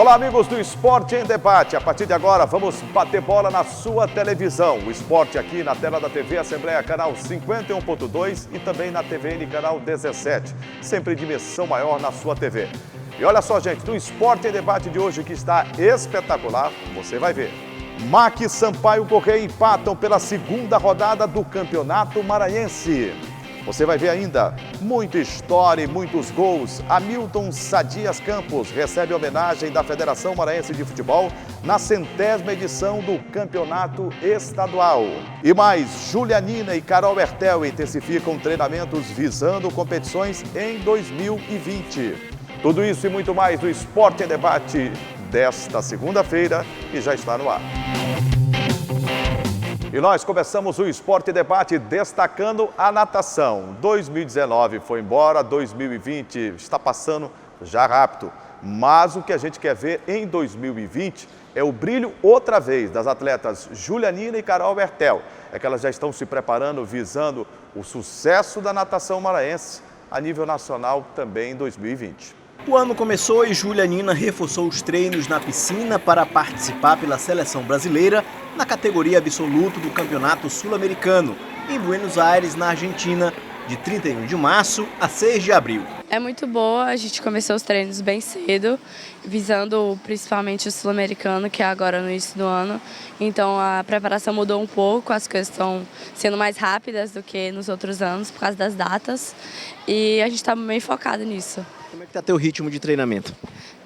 Olá, amigos do Esporte em Debate. A partir de agora, vamos bater bola na sua televisão. O esporte aqui na tela da TV Assembleia, canal 51.2 e também na TVN, canal 17. Sempre dimensão maior na sua TV. E olha só, gente, do Esporte em Debate de hoje, que está espetacular, você vai ver. MAC e Sampaio Corrêa empatam pela segunda rodada do Campeonato Maranhense. Você vai ver ainda muita história e muitos gols. Hamilton Sadias Campos recebe homenagem da Federação Maranhense de Futebol na 100ª edição do Campeonato Estadual. E mais, Julianina e Carol Hertel intensificam treinamentos visando competições em 2020. Tudo isso e muito mais do Esporte em Debate desta segunda-feira, que já está no ar. E nós começamos o Esporte Debate destacando a natação. 2019 foi embora, 2020 está passando já rápido. Mas o que a gente quer ver em 2020 é o brilho outra vez das atletas Julianina e Carol Hertel. É que elas já estão se preparando, visando o sucesso da natação maranhense a nível nacional também em 2020. O ano começou e Julianina reforçou os treinos na piscina para participar pela seleção brasileira na categoria absoluto do Campeonato Sul-Americano, em Buenos Aires, na Argentina, de 31 de março a 6 de abril. É muito boa, a gente começou os treinos bem cedo, visando principalmente o Sul-Americano, que é agora no início do ano. Então a preparação mudou um pouco, as coisas estão sendo mais rápidas do que nos outros anos por causa das datas. E a gente está bem focado nisso. Como é que está teu ritmo de treinamento?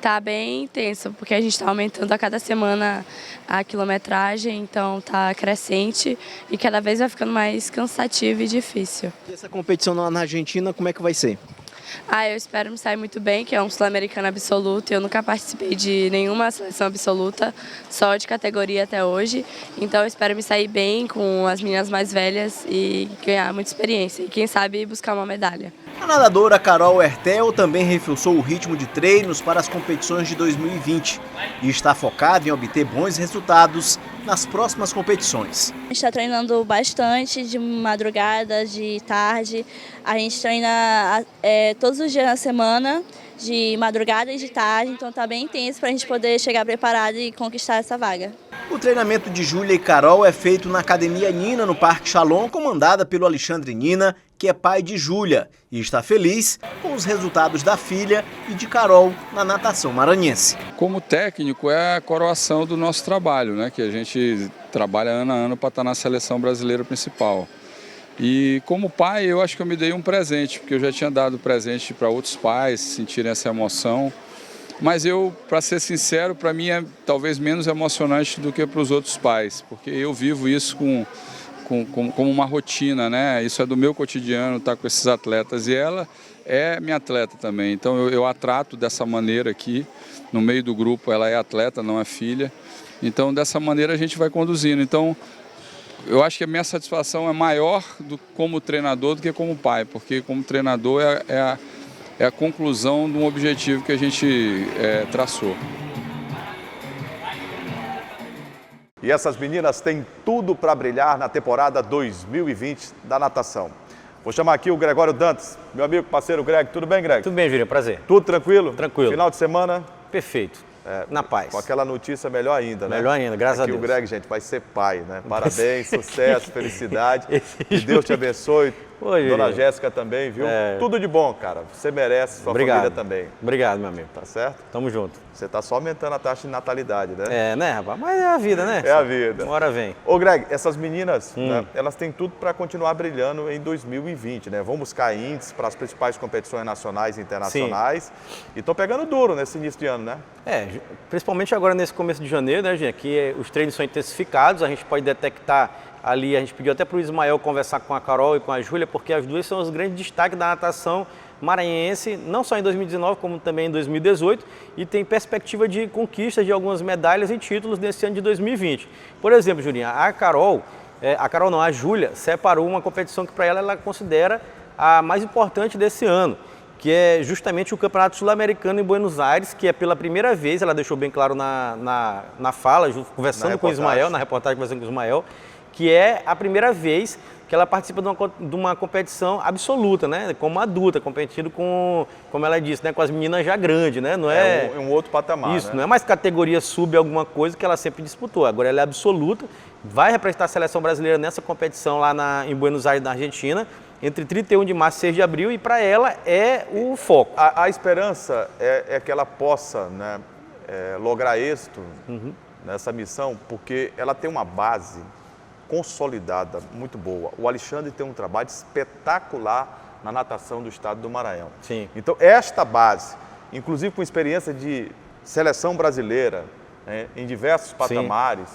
Tá bem intenso, porque a gente está aumentando a cada semana a quilometragem, então está crescente e cada vez vai ficando mais cansativo e difícil. E essa competição na Argentina, como é que vai ser? Eu espero me sair muito bem, que é um sul-americano absoluto. Eu nunca participei de nenhuma seleção absoluta, só de categoria até hoje. Então eu espero me sair bem com as meninas mais velhas e ganhar muita experiência. E quem sabe buscar uma medalha. A nadadora Carol Hertel também reforçou o ritmo de treinos para as competições de 2020 e está focada em obter bons resultados nas próximas competições. A gente está treinando bastante, de madrugada, de tarde. A gente treina todos os dias na semana, de madrugada e de tarde, então está bem intenso para a gente poder chegar preparado e conquistar essa vaga. O treinamento de Júlia e Carol é feito na Academia Nina, no Parque Shalom, comandada pelo Alexandre Nina, que é pai de Júlia e está feliz com os resultados da filha e de Carol na natação maranhense. Como técnico, é a coroação do nosso trabalho, né? Que a gente trabalha ano a ano para estar na seleção brasileira principal. E como pai, eu acho que eu me dei um presente, porque eu já tinha dado presente para outros pais sentirem essa emoção. Mas eu, para ser sincero, para mim é talvez menos emocionante do que para os outros pais, porque eu vivo isso como uma rotina, né? Isso é do meu cotidiano, estar com esses atletas. E ela é minha atleta também, então eu a trato dessa maneira aqui, no meio do grupo. Ela é atleta, não é filha. Então, dessa maneira a gente vai conduzindo. Então, eu acho que a minha satisfação é maior como treinador do que como pai, porque como treinador é a conclusão de um objetivo que a gente traçou. E essas meninas têm tudo para brilhar na temporada 2020 da natação. Vou chamar aqui o Gregório Dantas, meu amigo, parceiro Greg. Tudo bem, Greg? Tudo bem, Júlio, prazer. Tudo tranquilo? Tranquilo. Final de semana? Perfeito, na paz. Com aquela notícia melhor ainda, né? Melhor ainda, graças a Deus. O Greg, gente, vai ser pai, né? Parabéns, sucesso, felicidade. Que Deus te abençoe. Oi, Dona Jéssica também, viu? Tudo de bom, cara. Você merece, sua família também. Obrigado, meu amigo. Tá certo? Tamo junto. Você tá só aumentando a taxa de natalidade, né? Né, rapaz? Mas é a vida, né? É a vida. Uma hora vem. Ô, Greg, essas meninas, né, elas têm tudo para continuar brilhando em 2020, né? Vão buscar índices para as principais competições nacionais e internacionais. Sim. E estão pegando duro nesse início de ano, né? Principalmente agora nesse começo de janeiro, né, gente? Que os treinos são intensificados, a gente pode detectar ali, a gente pediu até para o Ismael conversar com a Carol e com a Júlia, porque as duas são os grandes destaques da natação maranhense, não só em 2019, como também em 2018, e tem perspectiva de conquista de algumas medalhas e títulos nesse ano de 2020. Por exemplo, Julinha, a Júlia separou uma competição que para ela considera a mais importante desse ano, que é justamente o Campeonato Sul-Americano em Buenos Aires, que é pela primeira vez, ela deixou bem claro na fala, conversando com o Ismael, na reportagem conversando com o Ismael, que é a primeira vez que ela participa de uma competição absoluta, né? Como adulta, competindo com, como ela disse, né? Com as meninas já grandes, né? Não é um outro patamar, isso, né? não é mais categoria sub alguma coisa que ela sempre disputou. Agora ela é absoluta, vai representar a seleção brasileira nessa competição lá em Buenos Aires, na Argentina, entre 31 de março e 6 de abril, e para ela é o foco. A esperança é que ela possa, né, lograr êxito nessa missão, porque ela tem uma base consolidada, muito boa. O Alexandre tem um trabalho espetacular na natação do estado do Maranhão. Sim. Então, esta base, inclusive com experiência de seleção brasileira, né, em diversos patamares,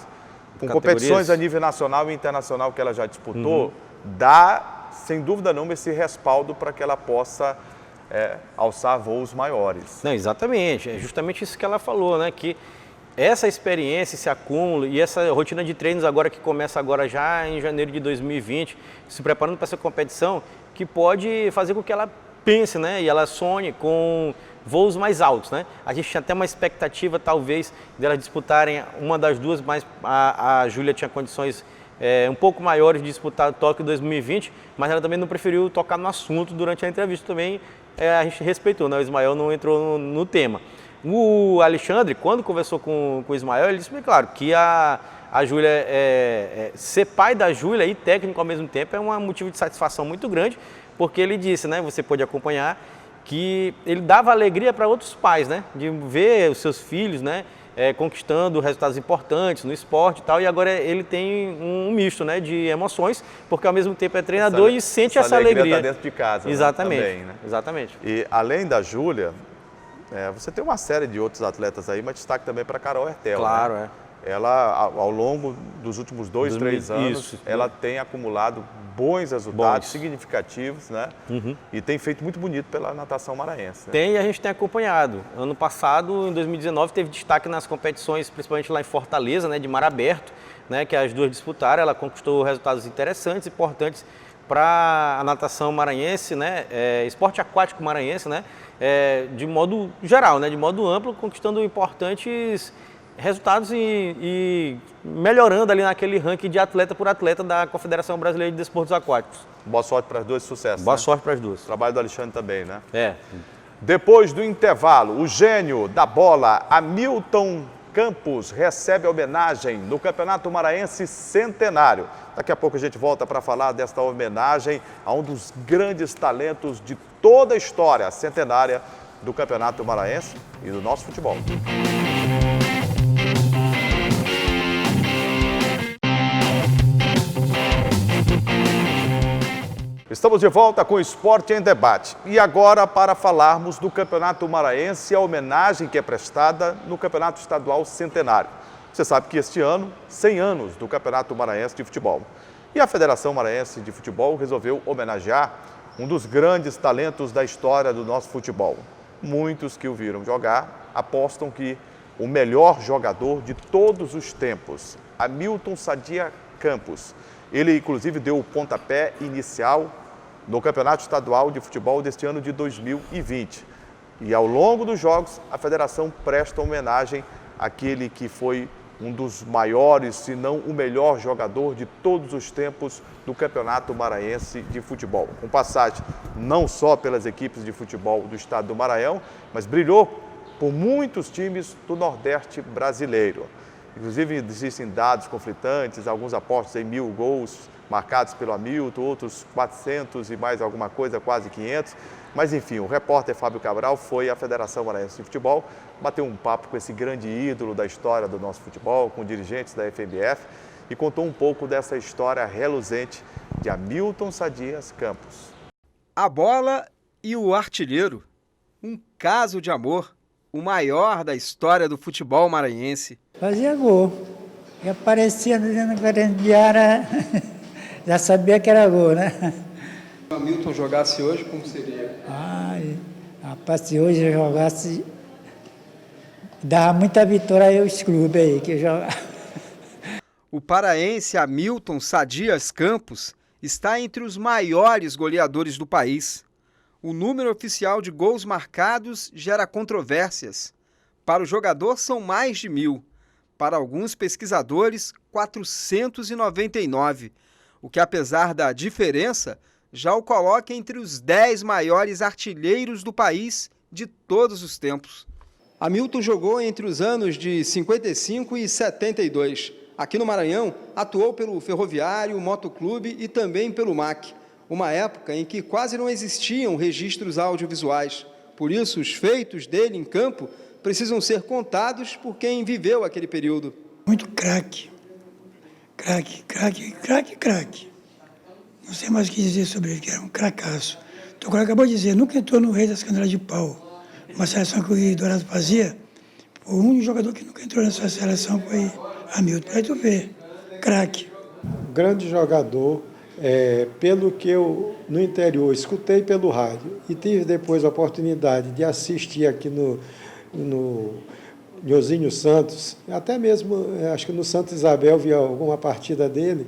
com competições a nível nacional e internacional que ela já disputou, dá, sem dúvida nenhuma, esse respaldo para que ela possa alçar voos maiores. Não, exatamente, é justamente isso que ela falou, né? Que essa experiência, esse acúmulo e essa rotina de treinos agora que começa agora já em janeiro de 2020, se preparando para essa competição, que pode fazer com que ela pense, né? E ela sonhe com voos mais altos, né? A gente tinha até uma expectativa, talvez, delas disputarem uma das duas, mas a Júlia tinha condições um pouco maiores de disputar Tóquio 2020, mas ela também não preferiu tocar no assunto durante a entrevista também. A gente respeitou, né? O Ismael não entrou no tema. O Alexandre, quando conversou com o Ismael, ele disse bem claro que a Júlia, ser pai da Júlia e técnico ao mesmo tempo é um motivo de satisfação muito grande, porque ele disse, né, você pôde acompanhar, que ele dava alegria para outros pais, né, de ver os seus filhos, né, conquistando resultados importantes no esporte e tal, e agora ele tem um misto, né, de emoções, porque ao mesmo tempo é treinador e sente essa alegria. Tá dentro de casa, exatamente, né, também, né? Exatamente. E além da Júlia, você tem uma série de outros atletas aí, mas destaque também para a Carol Hertel. Claro, né? Ela, ao longo dos últimos 2, 3 anos, ela tem acumulado bons resultados, significativos, né? E tem feito muito bonito pela natação maranhense. Né? Tem, e a gente tem acompanhado. Ano passado, em 2019, teve destaque nas competições, principalmente lá em Fortaleza, né, de mar aberto, né, que as duas disputaram. Ela conquistou resultados interessantes, importantes para a natação maranhense, né, esporte aquático maranhense, né, de modo geral, né, de modo amplo, conquistando importantes resultados e melhorando ali naquele ranking de atleta por atleta da Confederação Brasileira de Desportos Aquáticos. Boa sorte para as duas, sucesso. Boa né? sorte para as duas. O trabalho do Alexandre também, né? Depois do intervalo, o gênio da bola, Hamilton Campos, recebe a homenagem no Campeonato Maranhense Centenário. Daqui a pouco a gente volta para falar desta homenagem a um dos grandes talentos de toda a história centenária do Campeonato Maranhense e do nosso futebol. Estamos de volta com o Esporte em Debate. E agora para falarmos do Campeonato Maranhense e a homenagem que é prestada no Campeonato Estadual Centenário. Você sabe que este ano, 100 anos do Campeonato Maranhense de Futebol. E a Federação Maranhense de Futebol resolveu homenagear um dos grandes talentos da história do nosso futebol. Muitos que o viram jogar apostam que o melhor jogador de todos os tempos, Hamilton Sadia Campos. Ele, inclusive, deu o pontapé inicial no Campeonato Estadual de Futebol deste ano de 2020. E, ao longo dos jogos, a federação presta homenagem àquele que foi um dos maiores, se não o melhor jogador de todos os tempos do Campeonato Maranhense de Futebol. Com passagem não só pelas equipes de futebol do estado do Maranhão, mas brilhou por muitos times do Nordeste brasileiro. Inclusive, existem dados conflitantes, alguns apostam em 1000 gols marcados pelo Hamilton, outros 400 e mais alguma coisa, quase 500. Mas, enfim, o repórter Fábio Cabral foi à Federação Maranhense de Futebol, bateu um papo com esse grande ídolo da história do nosso futebol, com dirigentes da FMF, e contou um pouco dessa história reluzente de Hamilton Sadias Campos. A bola e o artilheiro, um caso de amor, o maior da história do futebol maranhense. Fazia gol. E aparecia dentro da grande área, já sabia que era gol, né? Se o Hamilton jogasse hoje, como seria? Ai, rapaz, se hoje eu jogasse, dava muita vitória aí os clubes aí que jogam. O paraense Hamilton Sadias Campos está entre os maiores goleadores do país. O número oficial de gols marcados gera controvérsias. Para o jogador são mais de 1000. Para alguns pesquisadores, 499, o que, apesar da diferença, já o coloca entre os 10 maiores artilheiros do país de todos os tempos. Hamilton jogou entre os anos de 55 e 72. Aqui no Maranhão, atuou pelo Ferroviário, Motoclube e também pelo MAC, uma época em que quase não existiam registros audiovisuais. Por isso, os feitos dele em campo precisam ser contados por quem viveu aquele período. Muito craque. Craque. Não sei mais o que dizer sobre ele, que era um cracaço. O Tocoro acabou de dizer, nunca entrou no Rei das Canelas de Pau. Uma seleção que o Dourado fazia, o único jogador que nunca entrou nessa seleção foi Hamilton. Aí tu vê, craque. Grande jogador, pelo que eu no interior escutei pelo rádio e tive depois a oportunidade de assistir aqui no Nhozinho Santos, até mesmo acho que no Santa Isabel vi alguma partida dele,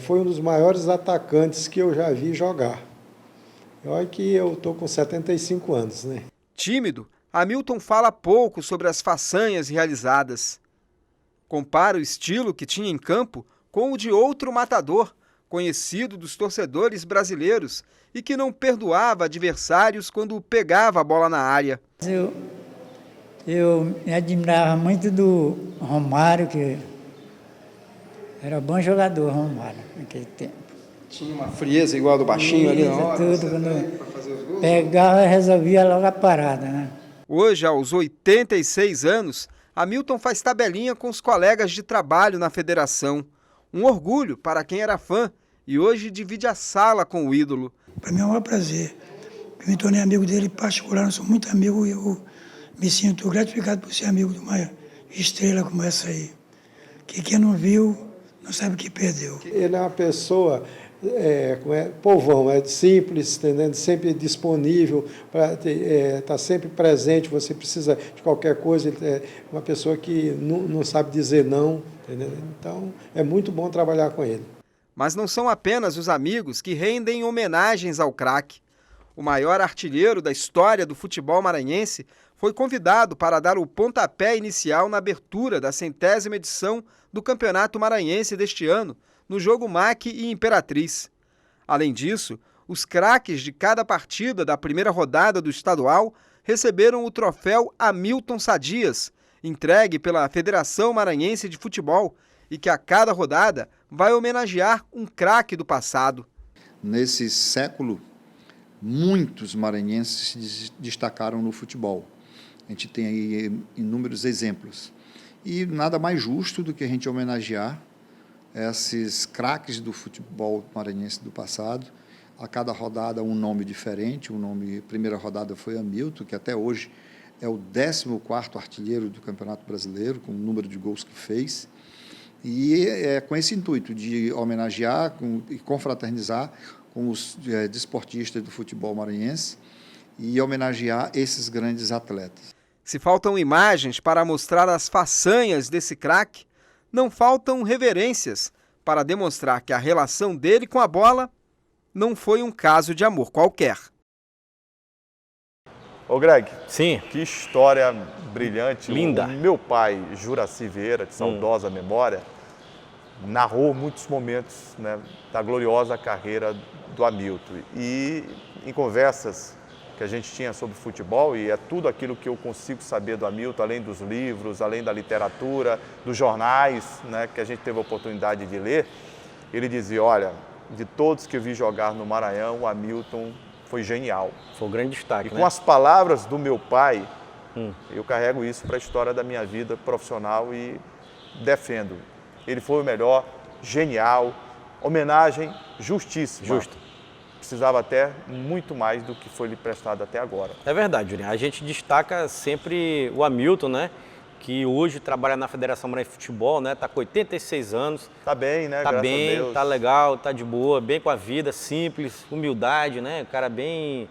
foi um dos maiores atacantes que eu já vi jogar. Olha que eu estou com 75 anos, né? Tímido, Hamilton fala pouco sobre as façanhas realizadas. Compara o estilo que tinha em campo com o de outro matador, conhecido dos torcedores brasileiros e que não perdoava adversários quando pegava a bola na área. Eu me admirava muito do Romário, que era bom jogador, Romário, naquele tempo. Tinha uma frieza igual do baixinho ali na hora. Tudo, quando pegava e resolvia logo a parada, né? Hoje, aos 86 anos, Hamilton faz tabelinha com os colegas de trabalho na federação. Um orgulho para quem era fã e hoje divide a sala com o ídolo. Para mim é um maior prazer. Eu me tornei amigo dele particular, eu sou muito amigo e eu me sinto gratificado por ser amigo de uma estrela como essa aí. Que quem não viu não sabe o que perdeu. Ele é uma pessoa povão, simples, entendendo? Sempre disponível, tá sempre presente, você precisa de qualquer coisa, ele é uma pessoa que não sabe dizer não, entendeu? Então é muito bom trabalhar com ele. Mas não são apenas os amigos que rendem homenagens ao craque. O maior artilheiro da história do futebol maranhense foi convidado para dar o pontapé inicial na abertura da 100ª edição do Campeonato Maranhense deste ano, no jogo MAC e Imperatriz. Além disso, os craques de cada partida da primeira rodada do estadual receberam o troféu Hamilton Sadias, entregue pela Federação Maranhense de Futebol, e que a cada rodada vai homenagear um craque do passado. Nesse século, muitos maranhenses se destacaram no futebol. A gente tem aí inúmeros exemplos. E nada mais justo do que a gente homenagear esses craques do futebol maranhense do passado. A cada rodada um nome diferente. A primeira rodada foi Hamilton, que até hoje é o 14º artilheiro do Campeonato Brasileiro, com o número de gols que fez. E é com esse intuito de homenagear e confraternizar com os desportistas do futebol maranhense e homenagear esses grandes atletas. Se faltam imagens para mostrar as façanhas desse craque, não faltam reverências para demonstrar que a relação dele com a bola não foi um caso de amor qualquer. Ô Greg, sim, que história brilhante. Linda. O meu pai, Juraci Vieira, de saudosa memória, narrou muitos momentos, né, da gloriosa carreira do Hamilton. E em conversas que a gente tinha sobre futebol, e é tudo aquilo que eu consigo saber do Hamilton, além dos livros, além da literatura, dos jornais, né, que a gente teve a oportunidade de ler, ele dizia, olha, de todos que eu vi jogar no Maranhão, o Hamilton foi genial. Foi um grande destaque, e com as palavras do meu pai, eu carrego isso para a história da minha vida profissional e defendo. Ele foi o melhor, genial, homenagem justíssima. Justo. Precisava até muito mais do que foi lhe prestado até agora. É verdade, Juliano. A gente destaca sempre o Hamilton, né? Que hoje trabalha na Federação Maranhense de Futebol, né? Tá com 86 anos. Tá bem, né? Tá Graças bem, a Deus. tá legal, tá de boa, bem com a vida, simples, humildade, né? O cara bem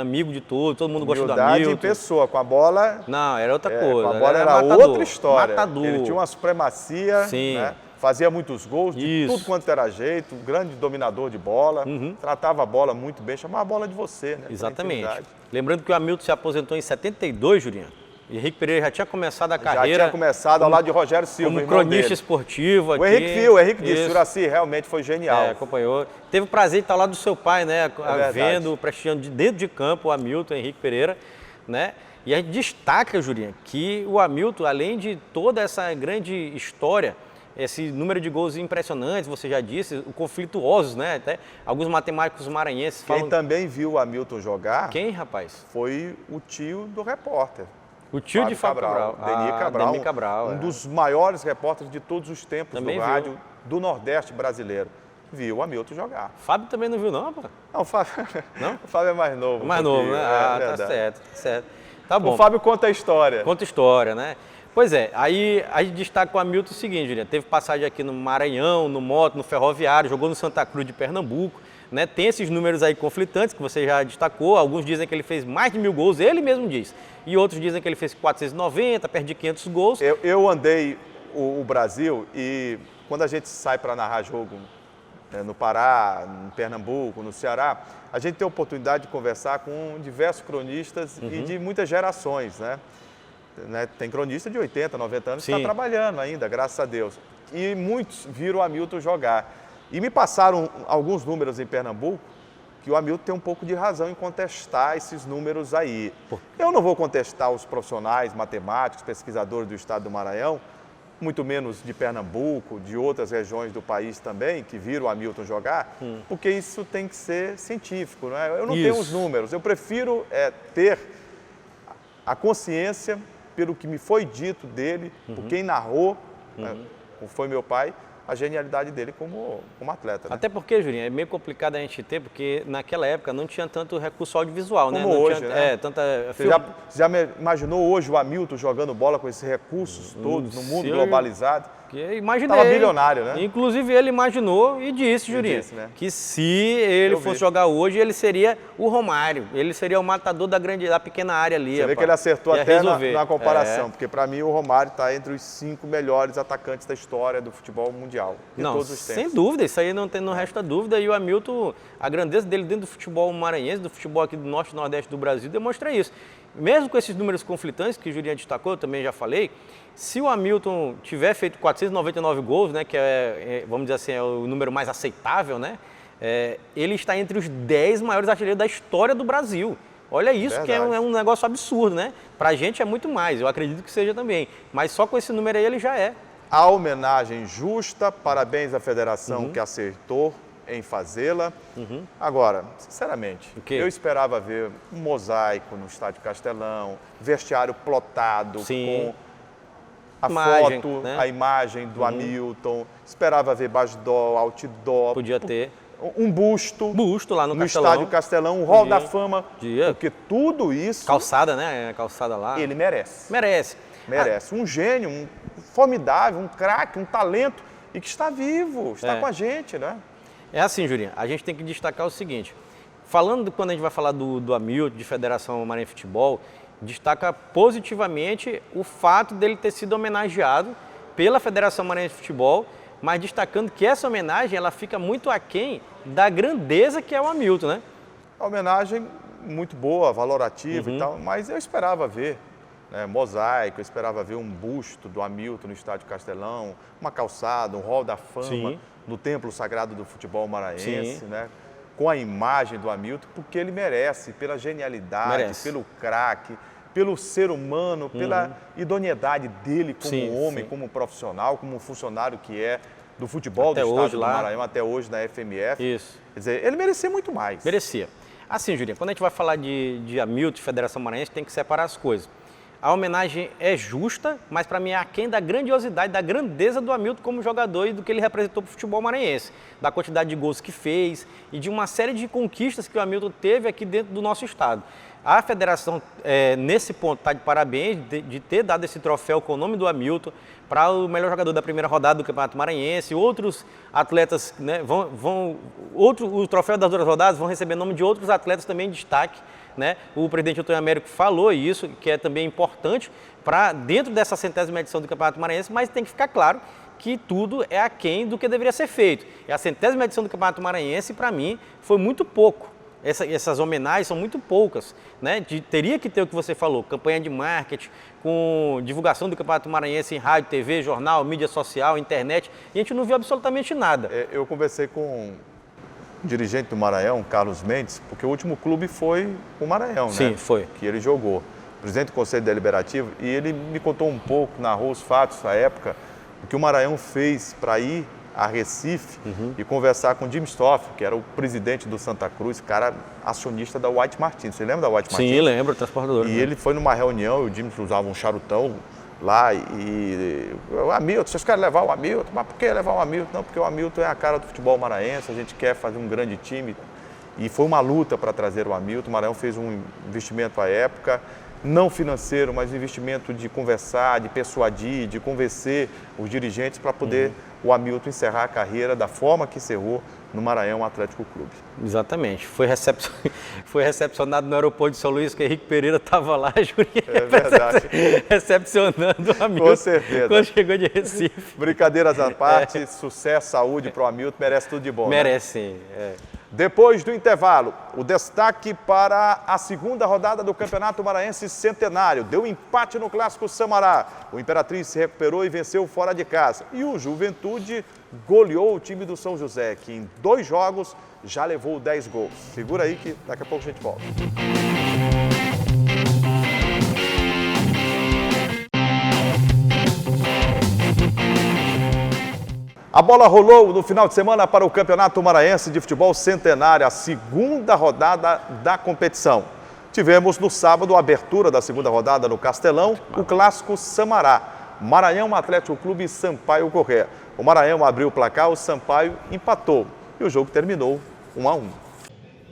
amigo de todo mundo gosta do Hamilton. Humildade em pessoa, com a bola... Não, era outra coisa. Com a bola era matador, outra história. Matador. Ele tinha uma supremacia, sim, né? Fazia muitos gols, de tudo quanto era jeito, um grande dominador de bola, tratava a bola muito bem, chamava a bola de você, né? Exatamente. Lembrando que o Hamilton se aposentou em 72, Juliano, Henrique Pereira já tinha começado a carreira. Já tinha começado ao lado de Rogério Silva, como irmão cronista dele. esportivo aqui. O Henrique viu, o Henrique disse, Juracy realmente foi genial. Acompanhou. Teve o prazer de estar lá do seu pai, né? verdade. Vendo, prestigiando de dentro de campo o Hamilton Henrique Pereira, né? E a gente destaca, Jurinha, que o Hamilton, além de toda essa grande história, esse número de gols impressionantes, você já disse, conflituosos, né? Até alguns matemáticos maranhenses falam... Quem também viu o Hamilton jogar... Quem, rapaz? Foi o tio do repórter. O tio de Fábio Cabral. Deni Cabral. Um dos maiores repórteres de todos os tempos também do rádio do Nordeste brasileiro. Viu o Hamilton jogar. Fábio também não viu, não, pô? Não, o Fábio, não? O Fábio é mais novo. Mais novo, né? Tá certo, tá certo. Tá bom. O Fábio conta a história. Conta a história, né? Pois é, aí a gente destaca o Hamilton o seguinte, Juliana, teve passagem aqui no Maranhão, no Moto, no Ferroviário, jogou no Santa Cruz de Pernambuco, né? Tem esses números aí conflitantes que você já destacou, alguns dizem que ele fez mais de 1000 gols, ele mesmo diz, e outros dizem que ele fez 490, perto de 500 gols. Eu andei o Brasil e quando a gente sai para narrar jogo no Pará, em Pernambuco, no Ceará, a gente tem a oportunidade de conversar com diversos cronistas e de muitas gerações, né? Tem cronista de 80, 90 anos que está trabalhando ainda, graças a Deus. E muitos viram o Hamilton jogar. E me passaram alguns números em Pernambuco que o Hamilton tem um pouco de razão em contestar esses números aí. Eu não vou contestar os profissionais, matemáticos, pesquisadores do estado do Maranhão, muito menos de Pernambuco, de outras regiões do país também, que viram o Hamilton jogar, porque isso tem que ser científico, não é? Eu não tenho os números, eu prefiro ter a consciência pelo que me foi dito dele, por quem narrou, foi meu pai, a genialidade dele como atleta. Né? Até porque, Julinho, é meio complicado a gente ter, porque naquela época não tinha tanto recurso audiovisual, como né? Não hoje, tinha, né? Você já imaginou hoje o Hamilton jogando bola com esses recursos todos, no mundo globalizado? Imaginei. Estava bilionário, né? Inclusive ele imaginou e disse, Jurinho, que se ele fosse jogar hoje, ele seria o Romário. Ele seria o matador da pequena área ali. Você vê que ele acertou até na comparação, porque para mim o Romário está entre os 5 melhores atacantes da história do futebol mundial. De todos os tempos. Sem dúvida, isso aí não resta dúvida. E o Hamilton, a grandeza dele dentro do futebol maranhense, do futebol aqui do norte e nordeste do Brasil, demonstra isso. Mesmo com esses números conflitantes que o Jurinho destacou, eu também já falei, se o Hamilton tiver feito 499 gols, né, que vamos dizer assim, é o número mais aceitável, né, ele está entre os 10 maiores artilheiros da história do Brasil. Olha isso, que é um negócio absurdo, né? Pra gente é muito mais, eu acredito que seja também. Mas só com esse número aí ele já é. A homenagem justa, parabéns à federação que acertou em fazê-la. Agora, sinceramente, eu esperava ver um mosaico no Estádio Castelão, vestiário plotado com a foto, né? A imagem do Hamilton. Esperava ver basdó, outdoor. Podia ter. Um busto lá no Castelão. Estádio Castelão, um hall da fama. Porque tudo isso... Calçada, né? Calçada lá. Ele merece. Merece. Um gênio, um formidável, um craque, um talento e que está vivo, está com a gente, né? É assim, Jurinho, a gente tem que destacar o seguinte, falando quando a gente vai falar do Hamilton, de Federação Maranhense de Futebol, destaca positivamente o fato dele ter sido homenageado pela Federação Maranhense de Futebol, mas destacando que essa homenagem ela fica muito aquém da grandeza que é o Hamilton, né? A homenagem muito boa, valorativa e tal, mas eu esperava ver mosaico, eu esperava ver um busto do Hamilton no Estádio Castelão, uma calçada, um hall da fama no Templo Sagrado do Futebol Maranhense, né? Com a imagem do Hamilton, porque ele merece, pela genialidade, pelo craque, pelo ser humano, pela idoneidade dele como homem, como profissional, como funcionário que é do futebol do Estado do Maranhão, até hoje na FMF. Isso. Quer dizer, ele merecia muito mais. Merecia. Assim, Julinho, quando a gente vai falar de Hamilton, de Federação Maranhense, tem que separar as coisas. A homenagem é justa, mas para mim é aquém da grandiosidade, da grandeza do Hamilton como jogador e do que ele representou para o futebol maranhense. Da quantidade de gols que fez e de uma série de conquistas que o Hamilton teve aqui dentro do nosso estado. A federação, nesse ponto, está de parabéns de ter dado esse troféu com o nome do Hamilton para o melhor jogador da primeira rodada do Campeonato Maranhense. Outros atletas, né, o troféu das outras rodadas vão receber nome de outros atletas também em destaque. Né? O presidente Antônio Américo falou isso, que é também importante para dentro dessa 100ª edição do Campeonato Maranhense, mas tem que ficar claro que tudo é aquém do que deveria ser feito. E a 100ª edição do Campeonato Maranhense, para mim, foi muito pouco. essas homenagens são muito poucas, né? Teria que ter o que você falou, campanha de marketing, com divulgação do Campeonato Maranhense em rádio, TV, jornal, mídia social, internet, e a gente não viu absolutamente nada. Eu conversei com um dirigente do Maranhão, Carlos Mendes, porque o último clube foi o Maranhão, né? Sim, foi. Que ele jogou. Presidente do Conselho Deliberativo, e ele me contou um pouco, narrou os fatos da época, o que o Maranhão fez para ir a Recife e conversar com o Jim Stoff, que era o presidente do Santa Cruz, cara acionista da White Martins. Você lembra da White Martins? Sim, lembro, transportador. E ele foi numa reunião e o Jim usava um charutão lá e o Hamilton, vocês querem levar o Hamilton? Mas por que levar o Hamilton? Não, porque o Hamilton é a cara do futebol maranhense, a gente quer fazer um grande time. E foi uma luta para trazer o Hamilton. O Maranhão fez um investimento à época, não financeiro, mas investimento de conversar, de persuadir, de convencer os dirigentes para poder o Hamilton encerrar a carreira da forma que encerrou no Maranhão Atlético Clube. Exatamente. Foi recepcionado no aeroporto de São Luís, que Henrique Pereira estava lá, Juninho, verdade. recepcionando o Hamilton. Com certeza. Quando chegou de Recife. Brincadeiras à parte, sucesso, saúde para o Hamilton, merece tudo de bom. Merece, né? sim. Depois do intervalo, o destaque para a segunda rodada do Campeonato Maranhense Centenário. Deu empate no Clássico Samará. O Imperatriz se recuperou e venceu fora de casa. E o Juventude goleou o time do São José, que em 2 jogos já levou 10 gols. Segura aí que daqui a pouco a gente volta. A bola rolou no final de semana para o Campeonato Maranhense de Futebol Centenário, a segunda rodada da competição. Tivemos no sábado a abertura da segunda rodada no Castelão, o Clássico Samará, Maranhão Atlético Clube e Sampaio Corrêa. O Maranhão abriu o placar, o Sampaio empatou e o jogo terminou 1-1.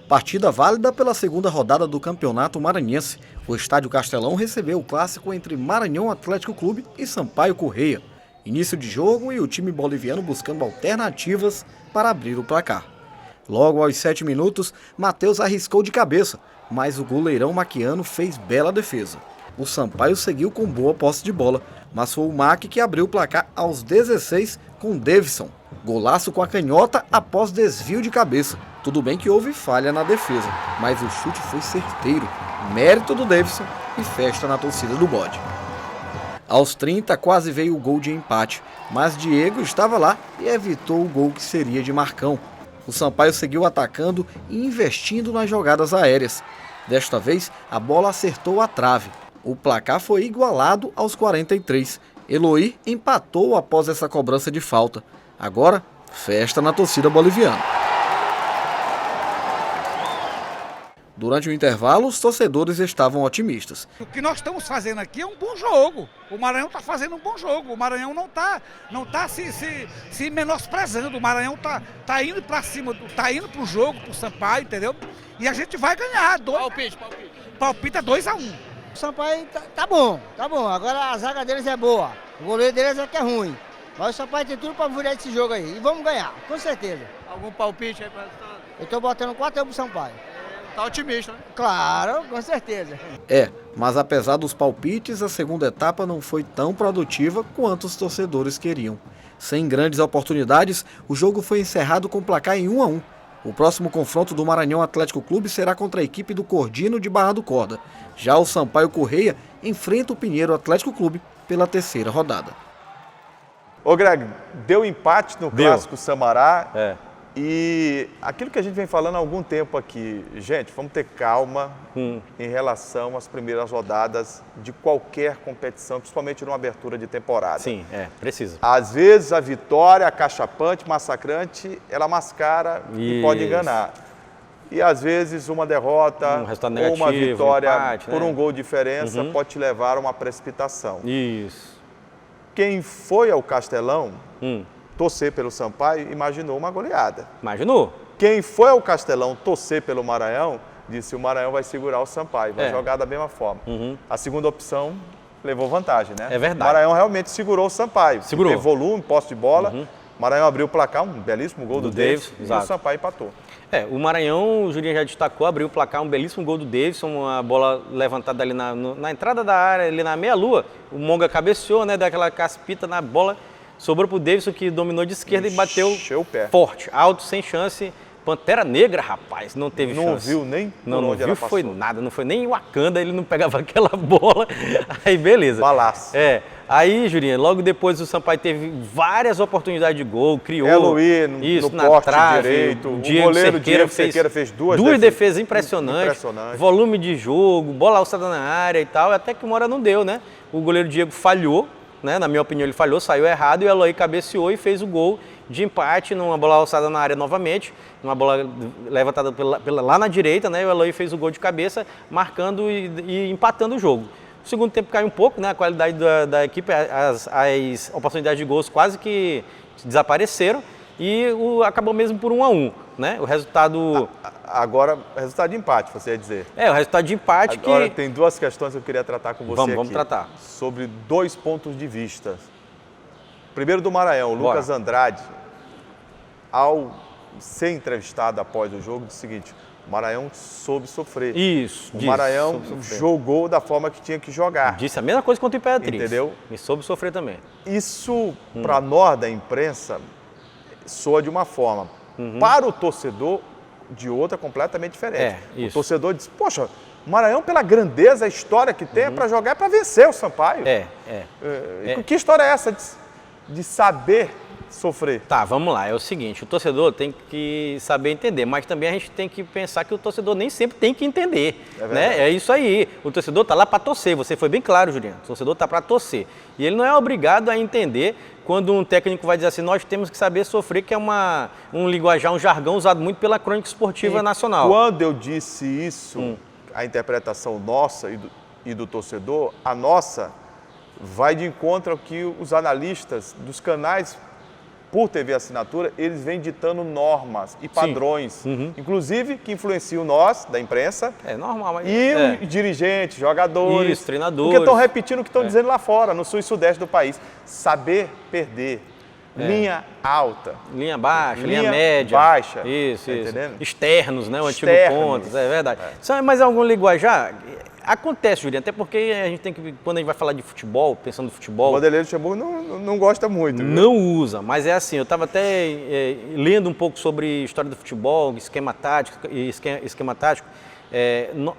Partida válida pela segunda rodada do Campeonato Maranhense. O Estádio Castelão recebeu o clássico entre Maranhão Atlético Clube e Sampaio Corrêa. Início de jogo e o time boliviano buscando alternativas para abrir o placar. Logo aos 7 minutos, Matheus arriscou de cabeça, mas o goleirão maquiano fez bela defesa. O Sampaio seguiu com boa posse de bola, mas foi o Mac que abriu o placar aos 16 com Davidson. Golaço com a canhota após desvio de cabeça. Tudo bem que houve falha na defesa, mas o chute foi certeiro. Mérito do Davidson e festa na torcida do Bode. Aos 30 quase veio o gol de empate, mas Diego estava lá e evitou o gol que seria de Marcão. O Sampaio seguiu atacando e investindo nas jogadas aéreas. Desta vez, a bola acertou a trave. O placar foi igualado aos 43. Eloy empatou após essa cobrança de falta. Agora, festa na torcida boliviana. Durante o intervalo, os torcedores estavam otimistas. O que nós estamos fazendo aqui é um bom jogo. O Maranhão está fazendo um bom jogo. O Maranhão não tá se menosprezando. O Maranhão tá indo para cima, tá indo pro jogo, pro Sampaio, entendeu? E a gente vai ganhar. Palpite é 2-1. O Sampaio tá bom. Agora a zaga deles é boa. O goleiro deles é que é ruim. Mas o Sampaio tem tudo para virar esse jogo aí. E vamos ganhar, com certeza. Algum palpite aí para resultado? Eu tô botando 4 pro Sampaio. Tá otimista, né? Claro, com certeza. Mas apesar dos palpites, a segunda etapa não foi tão produtiva quanto os torcedores queriam. Sem grandes oportunidades, o jogo foi encerrado com placar em 1-1. O próximo confronto do Maranhão Atlético Clube será contra a equipe do Cordino de Barra do Corda. Já o Sampaio Corrêa enfrenta o Pinheiro Atlético Clube pela terceira rodada. Ô Greg, deu empate no Clássico Samará. E aquilo que a gente vem falando há algum tempo aqui, gente, vamos ter calma em relação às primeiras rodadas de qualquer competição, principalmente numa abertura de temporada. Sim, precisa. Às vezes a vitória, acachapante, massacrante, ela mascara e pode enganar. E às vezes uma derrota ou uma vitória empate, por um gol de diferença pode te levar a uma precipitação. Isso. Quem foi ao Castelão torcer pelo Sampaio, imaginou uma goleada. Imaginou. Quem foi ao Castelão torcer pelo Maranhão, disse o Maranhão vai segurar o Sampaio, vai jogar da mesma forma. A segunda opção levou vantagem, né? É verdade. O Maranhão realmente segurou o Sampaio. Segurou. Teve volume, posse de bola. O Maranhão abriu o placar, um belíssimo gol do Davidson e o Sampaio empatou. O Maranhão, o Julinho já destacou, abriu o placar, um belíssimo gol do Davidson, uma bola levantada ali na entrada da área, ali na meia-lua. O Monga cabeceou, né, daquela caspita na bola. Sobrou para o Davidson, que dominou de esquerda e bateu o pé. Forte, alto, sem chance. Pantera Negra, rapaz, não teve chance. Não viu nem Não, por não onde viu, ela foi passou. nada, não foi nem Wakanda, ele não pegava aquela bola. Aí, beleza. Balaço. Aí, Jurinha, logo depois o Sampaio teve várias oportunidades de gol, criou. Eloy isso, no na poste trave, direito. O O goleiro Diego fez Cerqueira fez duas defesas impressionantes. Volume de jogo, bola alçada na área e tal, até que uma hora não deu, né? O goleiro Diego falhou, né? Na minha opinião ele falhou, saiu errado e o Eloy cabeceou e fez o gol de empate numa bola alçada na área novamente, numa bola levantada lá na direita, né? O Eloy fez o gol de cabeça, marcando e empatando o jogo. O segundo tempo caiu um pouco, né? A qualidade da equipe, as oportunidades de gols quase que desapareceram e acabou mesmo por 1-1, né? O resultado... Agora, resultado de empate, você ia dizer. O resultado de empate Agora, tem duas questões que eu queria tratar com você aqui. Vamos tratar. Sobre 2 pontos de vista. Primeiro do Maranhão, o Lucas Andrade, ao ser entrevistado após o jogo, disse o seguinte: o Maranhão soube sofrer. Isso. O Maranhão jogou da forma que tinha que jogar. Disse a mesma coisa contra o Imperatriz. Entendeu? E soube sofrer também. Isso, para nós da imprensa, soa de uma forma. Para o torcedor, de outra completamente diferente. O torcedor diz: poxa, o Maranhão, pela grandeza, a história que tem, é para jogar, é para vencer o Sampaio. Que história é essa de saber sofrer? Tá, vamos lá. É o seguinte, o torcedor tem que saber entender, mas também a gente tem que pensar que o torcedor nem sempre tem que entender. Né? É isso aí. O torcedor está lá para torcer. Você foi bem claro, Juliano. O torcedor está para torcer. E ele não é obrigado a entender quando um técnico vai dizer assim: nós temos que saber sofrer, que é um linguajar, um jargão usado muito pela crônica esportiva nacional. Quando eu disse isso, a interpretação nossa e do torcedor, a nossa vai de encontro ao que os analistas dos canais por TV Assinatura, eles vêm ditando normas e padrões, inclusive que influenciam nós, da imprensa, normal, mas e os dirigentes, jogadores, treinadores. Porque estão repetindo o que estão dizendo lá fora, no sul e sudeste do país. Saber perder. Linha alta. Linha baixa, linha média. Baixa. Isso. Entendendo? Externos, né? O antigo pontos, é verdade. Mas algum linguajar... Acontece, Juliano, até porque a gente tem que, quando a gente vai falar de futebol, pensando no futebol... O Vanderlei Luxemburgo não gosta muito. Não usa, mas é assim, eu estava até lendo um pouco sobre história do futebol, esquema tático.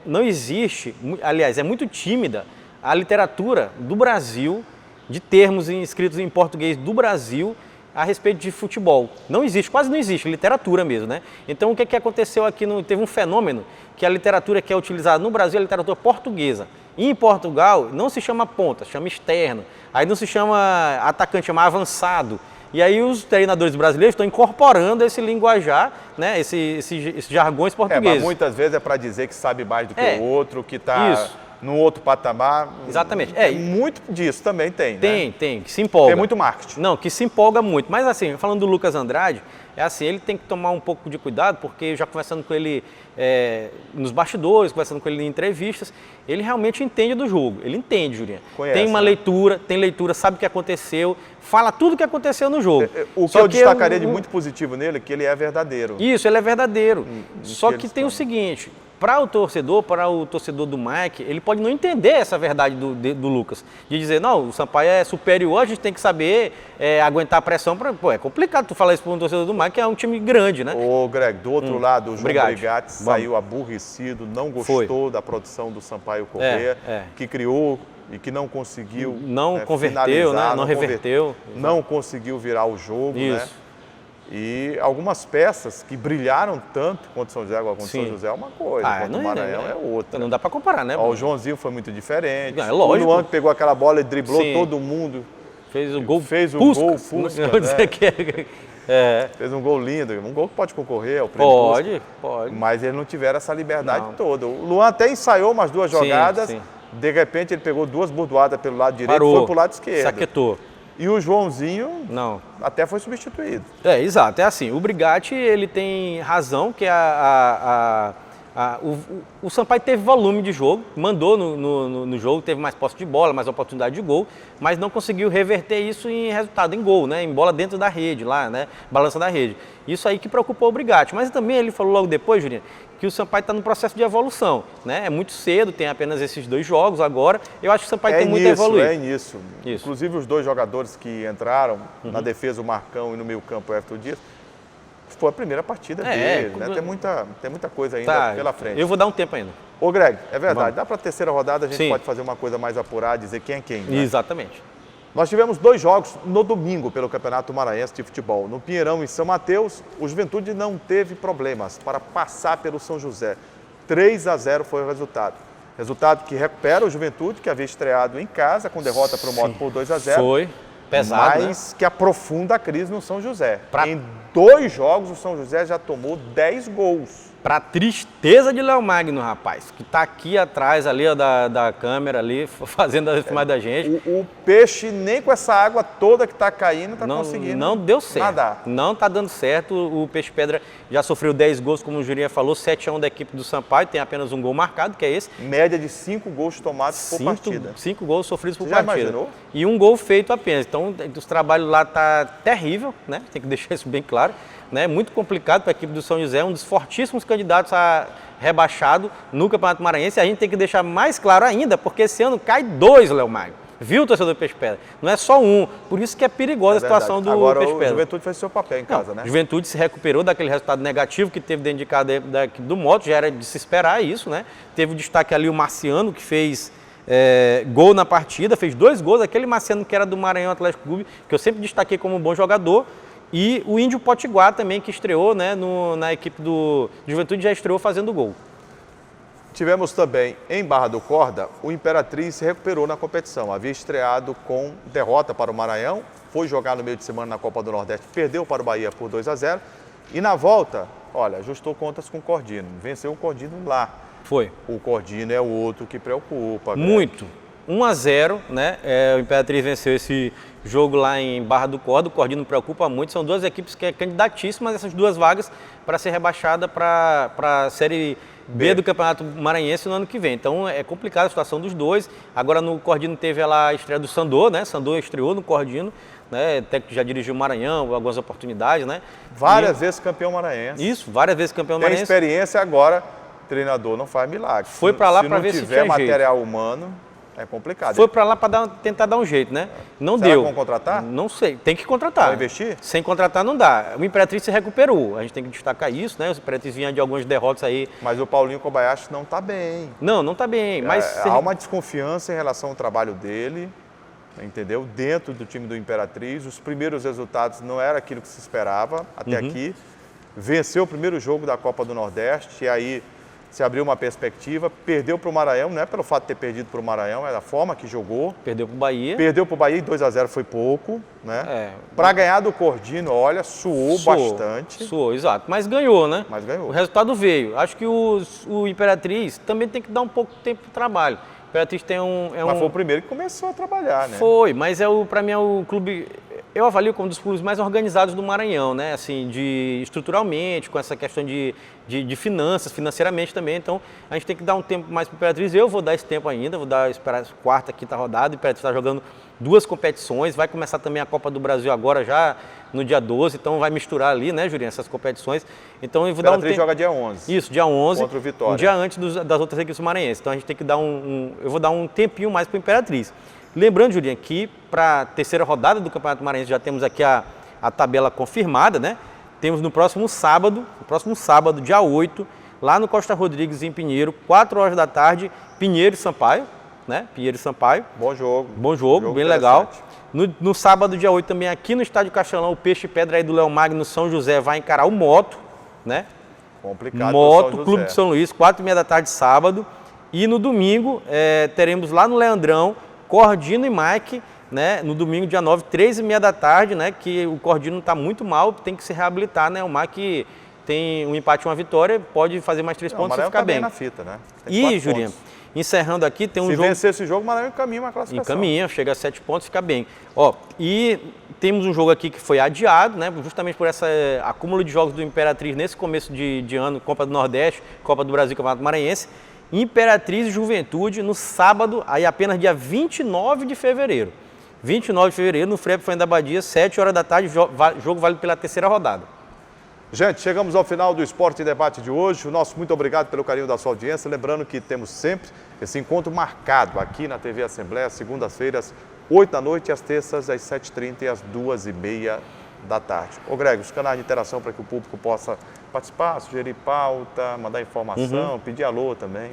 Não existe, aliás, é muito tímida a literatura do Brasil, de termos escritos em português do Brasil, a respeito de futebol. Não existe, quase não existe, literatura mesmo, né? Então, o que aconteceu aqui? Teve um fenômeno que a literatura que é utilizada no Brasil é a literatura portuguesa. E em Portugal, não se chama ponta, chama externo. Aí não se chama atacante, chama avançado. E aí os treinadores brasileiros estão incorporando esse linguajar, né? Esses jargões portugueses. Mas muitas vezes é para dizer que sabe mais do que o outro, que está... num outro patamar. Exatamente. Muito disso também tem, Tem, que se empolga. Tem muito marketing. Não, que se empolga muito. Mas assim, falando do Lucas Andrade, é assim, ele tem que tomar um pouco de cuidado, porque já conversando com ele nos bastidores, conversando com ele em entrevistas, ele realmente entende do jogo. Ele entende, Juliano. Tem uma leitura, sabe o que aconteceu, fala tudo o que aconteceu no jogo. O que eu destacaria de muito positivo nele é que ele é verdadeiro. Isso, ele é verdadeiro. Só que tem o seguinte... Para o torcedor do Mike, ele pode não entender essa verdade do Lucas. De dizer, não, o Sampaio é superior, a gente tem que saber aguentar a pressão. É complicado tu falar isso para um torcedor do Mike, que é um time grande, né? Ô, Greg, do outro lado, o João Brigatti saiu aborrecido, não gostou da produção do Sampaio Corrêa, que criou e que não conseguiu converteu, né? Não reverteu. Não conseguiu virar o jogo, isso. Né? E algumas peças que brilharam tanto contra o São José, agora contra o São José é uma coisa, contra o Maranhão é outra. Não dá para comparar, né? O Joãozinho foi muito diferente. É lógico. O Luan que pegou aquela bola e driblou todo mundo. Fez o gol. Fez um gol lindo, um gol que pode concorrer ao prêmio. Pode. Mas eles não tiveram essa liberdade toda. O Luan até ensaiou umas duas jogadas, de repente ele pegou duas bordoadas pelo lado direito e foi pro lado esquerdo. Saquetou. E o Joãozinho até foi substituído. Exato. É assim, o Brigatti, ele tem razão, que o Sampaio teve volume de jogo, mandou no jogo, teve mais posse de bola, mais oportunidade de gol, mas não conseguiu reverter isso em resultado, em gol, né? Em bola dentro da rede, lá, né? Balança da rede. Isso aí que preocupou o Brigatti. Mas também ele falou logo depois, Julinho, que o Sampaio está no processo de evolução, né? É muito cedo, tem apenas esses 2 jogos agora. Eu acho que o Sampaio tem muito a evoluir. É nisso. Inclusive os 2 jogadores que entraram na defesa, o Marcão, e no meio campo o Everton Dias, Foi a primeira partida dele, né? Tem muita coisa ainda pela frente. Eu vou dar um tempo ainda. Ô Greg, é verdade, Vamos. dá para a terceira rodada a gente Sim. pode fazer uma coisa mais apurada, dizer quem é quem, né? Exatamente. Nós tivemos 2 jogos no domingo pelo Campeonato Maranhense de Futebol. No Pinheirão, em São Mateus, o Juventude não teve problemas para passar pelo São José. 3-0 foi o resultado. Resultado que recupera o Juventude, que havia estreado em casa, com derrota para o Moto por 2-0. Foi pesado, mas que aprofunda a crise no São José. Em 2 jogos, o São José já tomou 10 gols. Pra tristeza de Léo Magno, rapaz, que tá aqui atrás ali ó, da câmera ali, fazendo a filmagem da gente. O peixe, nem com essa água toda que está caindo, está conseguindo Não deu certo. nadar. Não tá dando certo. O Peixe Pedra já sofreu 10 gols, como o Jurinha falou, 7-1 da equipe do Sampaio, tem apenas um gol marcado, que é esse. Média de 5 gols tomados por partida. 5 gols sofridos por Você já partida. imaginou? E um gol feito apenas. Então, os trabalhos lá tá terrível, né? Tem que deixar isso bem claro. Né? Muito complicado para a equipe do São José, um dos fortíssimos candidatos a rebaixado no Campeonato Maranhense. E a gente tem que deixar mais claro ainda, porque esse ano cai 2, Léo Magno. Viu, torcedor do Peixe Pedra? Não é só um. Por isso que é perigosa a situação do Agora, Peixe Pedra. o Juventude fez seu papel em casa, né? Juventude se recuperou daquele resultado negativo que teve dentro de casa da equipe do Moto, já era de se esperar isso, né? Teve o destaque ali o Marciano, que fez gol na partida, fez 2 gols. Aquele Marciano que era do Maranhão Atlético Clube, que eu sempre destaquei como um bom jogador. E o Índio Potiguar também, que estreou, né, na equipe do Juventude, já estreou fazendo gol. Tivemos também em Barra do Corda, o Imperatriz se recuperou na competição. Havia estreado com derrota para o Maranhão, foi jogar no meio de semana na Copa do Nordeste, perdeu para o Bahia por 2-0. E na volta, olha, ajustou contas com o Cordino, venceu o Cordino lá. Foi. O Cordino é o outro que preocupa. Muito. 1-0, né? O Imperatriz venceu esse jogo lá em Barra do Corda. O Cordino preocupa muito. São 2 equipes que é candidatíssimas, essas 2 vagas, para ser rebaixada para a Série B do Campeonato Maranhense no ano que vem. Então é complicada a situação dos 2. Agora no Cordino teve lá a estreia do Sandor, né? Sandor estreou no Cordino, né? Até que já dirigiu o Maranhão, algumas oportunidades, né? Várias vezes campeão maranhense. Isso, várias vezes campeão Tem maranhense. experiência agora, treinador não faz milagre. Foi para lá para ver se não tiver tinha material humano, é complicado. Foi para lá para tentar dar um jeito, né? Não Será deu. que vão contratar? Não sei. Tem que contratar. Vão investir? Sem contratar não dá. O Imperatriz se recuperou. A gente tem que destacar isso, né? O Imperatriz vinha de algumas derrotas aí. Mas o Paulinho Kobayashi não está bem. Não está bem. Mas há uma desconfiança em relação ao trabalho dele, entendeu? Dentro do time do Imperatriz. Os primeiros resultados não era aquilo que se esperava até aqui. Venceu o primeiro jogo da Copa do Nordeste e aí se abriu uma perspectiva, perdeu para o Maranhão, não é pelo fato de ter perdido para o Maranhão, é da forma que jogou. Perdeu para o Bahia. Perdeu para o Bahia e 2-0 foi pouco, né? Para ganhar do Cordino, olha, suou bastante. Suou, exato. Mas ganhou, né? Mas ganhou. O resultado veio. Acho que o Imperatriz também tem que dar um pouco de tempo de trabalho. O Imperatriz tem Mas foi o primeiro que começou a trabalhar, né? Foi, mas para mim é o clube... Eu avalio como um dos clubes mais organizados do Maranhão, né? Assim, estruturalmente, com essa questão de finanças, financeiramente também. Então, a gente tem que dar um tempo mais para o Imperatriz. Eu vou dar esse tempo ainda, esperar a 4ª, 5ª rodada. O Imperatriz está jogando 2 competições. Vai começar também a Copa do Brasil agora, já no dia 12. Então, vai misturar ali, né, Jurinho, essas competições. Então, eu vou dar um tempo. O Imperatriz joga dia 11. Isso, dia 11. Contra o Vitória. Um dia antes das outras equipes maranhenses. Então, a gente tem que dar eu vou dar um tempinho mais para o Imperatriz. Lembrando, Julinha, que para a terceira rodada do Campeonato Maranhense já temos aqui a tabela confirmada, né? Temos no próximo sábado, dia 8, lá no Costa Rodrigues, em Pinheiro, 4 horas da tarde, Pinheiro e Sampaio, né? Pinheiro e Sampaio. Bom jogo. Bom jogo, bem legal. No sábado, dia 8, também aqui no Estádio Castelão, o Peixe Pedra aí do Léo Magno, São José, vai encarar o Moto, né? Complicado. Moto, Clube de São Luís, 4h30 da tarde, sábado. E no domingo, teremos lá no Leandrão, Cordino e Mike, né, no domingo, dia 9, 3h30 da tarde, né, que o Cordino está muito mal, tem que se reabilitar, né, o Mike tem um empate e uma vitória, pode fazer mais 3 pontos e ficar bem. Na fita, né? E, Jurinho, encerrando aqui, tem um jogo... Se vencer esse jogo, o Maranhão encaminha uma classificação. Encaminha, chega a 7 pontos, fica bem. E temos um jogo aqui que foi adiado, né, justamente por esse acúmulo de jogos do Imperatriz nesse começo de ano, Copa do Nordeste, Copa do Brasil, Campeonato Maranhense. Imperatriz e Juventude no sábado, aí apenas dia 29 de fevereiro. 29 de fevereiro, no Frei Fundo da Badia, 7 horas da tarde, jogo válido pela terceira rodada. Gente, chegamos ao final do Esporte e Debate de hoje. O nosso muito obrigado pelo carinho da sua audiência. Lembrando que temos sempre esse encontro marcado aqui na TV Assembleia, segundas-feiras, 8 da noite, às terças, às 7h30 e às 2h30 da tarde. Ô Greg, os canais de interação para que o público possa participar, sugerir pauta, mandar informação, pedir alô também.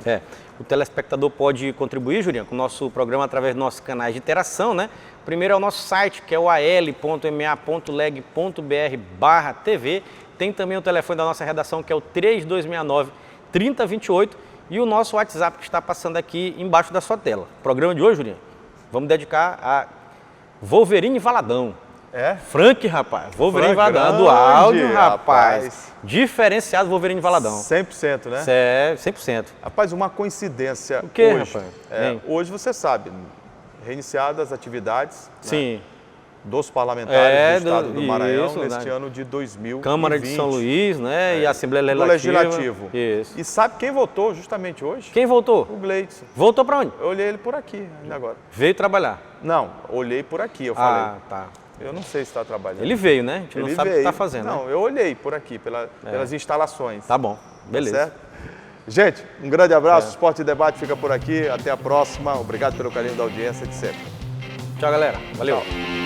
O telespectador pode contribuir, Juliano, com o nosso programa através dos nossos canais de interação, né? Primeiro é o nosso site, que é o al.ma.leg.br/TV. Tem também o telefone da nossa redação, que é o 3269-3028. E o nosso WhatsApp, que está passando aqui embaixo da sua tela. O programa de hoje, Juliano, vamos dedicar a Wolverine Valadão. Frank, rapaz. Wolverine Valadão, do áudio, rapaz. Diferenciado Wolverine Valadão. 100%, né? 100%. Rapaz, uma coincidência O quê, hoje. rapaz? Hoje você sabe, reiniciadas as atividades dos É, parlamentares do Estado do do- Maranhão isso, neste né? ano de 2020. Câmara de São Luís, né? E a Assembleia do Legislativa. Legislativo. Isso. E sabe quem votou justamente hoje? Quem voltou? O Gleidson. Voltou pra onde? Eu olhei ele por aqui ainda agora. Veio trabalhar. Não, olhei por aqui, eu falei. Ah, tá. Eu não sei se está trabalhando. Ele veio, né? A gente não Ele sabe o que veio. está fazendo. Não, né? eu olhei por aqui, pelas instalações. Tá bom, beleza. Tá certo? Gente, um grande abraço. O Esporte e Debate fica por aqui. Até a próxima. Obrigado pelo carinho da audiência de sempre. Tchau, galera. Valeu. Tchau.